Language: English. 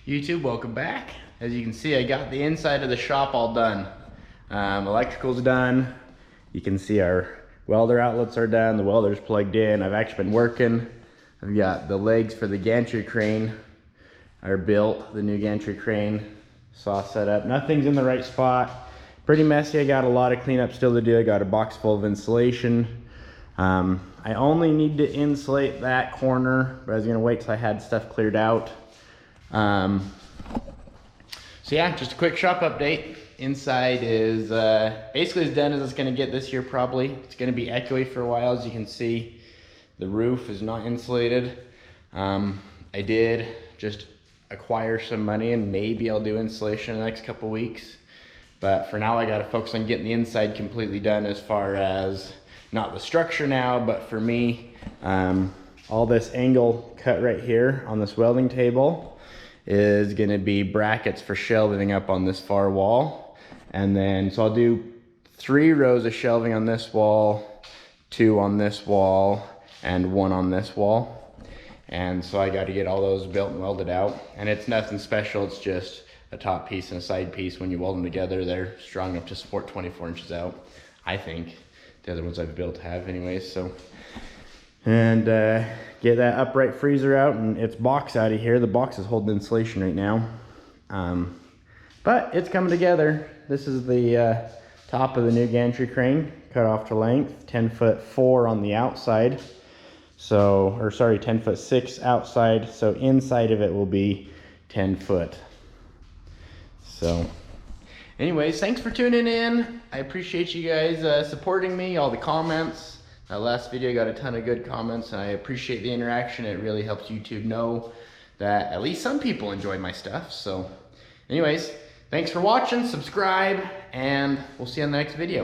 YouTube, welcome back. As you can see, I got the inside of the shop all done. Electrical's done. You can see our welder outlets are done. The welder's plugged in. I've actually been working. I've got the legs for the gantry crane are built, the new gantry crane. Saw set up. Nothing's in the right spot. Pretty messy. I got a lot of cleanup still to do. I got a box full of insulation. I only need to insulate that corner, but I was gonna wait till I had stuff cleared out. So yeah, just a quick shop update. Inside is basically as done as it's gonna get this year probably. It's gonna be echoey for a while. As you can see, the roof is not insulated. I did just acquire some money and maybe I'll do insulation in the next couple weeks. But for now I gotta focus on getting the inside completely done as far as not the structure now, but for me, all this angle cut right here on this welding table is gonna be brackets for shelving up on this far wall. And then, so I'll do 3 rows of shelving on this wall, 2 on this wall, and 1 on this wall. And so I gotta get all those built and welded out. And it's nothing special, it's just a top piece and a side piece. When you weld them together, they're strong enough to support 24 inches out, I think. The other ones I've built have anyways, so. And get that upright freezer out and its box out of here. The box is holding insulation right now. But it's coming together. This is the top of the new gantry crane, cut off to length, 10'4" on the outside. So, or sorry, 10'6" outside. So inside of it will be 10 foot. So anyways, thanks for tuning in. I appreciate you guys supporting me, all the comments. That last video got a ton of good comments and I appreciate the interaction. It really helps YouTube know that at least some people enjoy my stuff. So anyways, thanks for watching, subscribe, and we'll see you on the next video.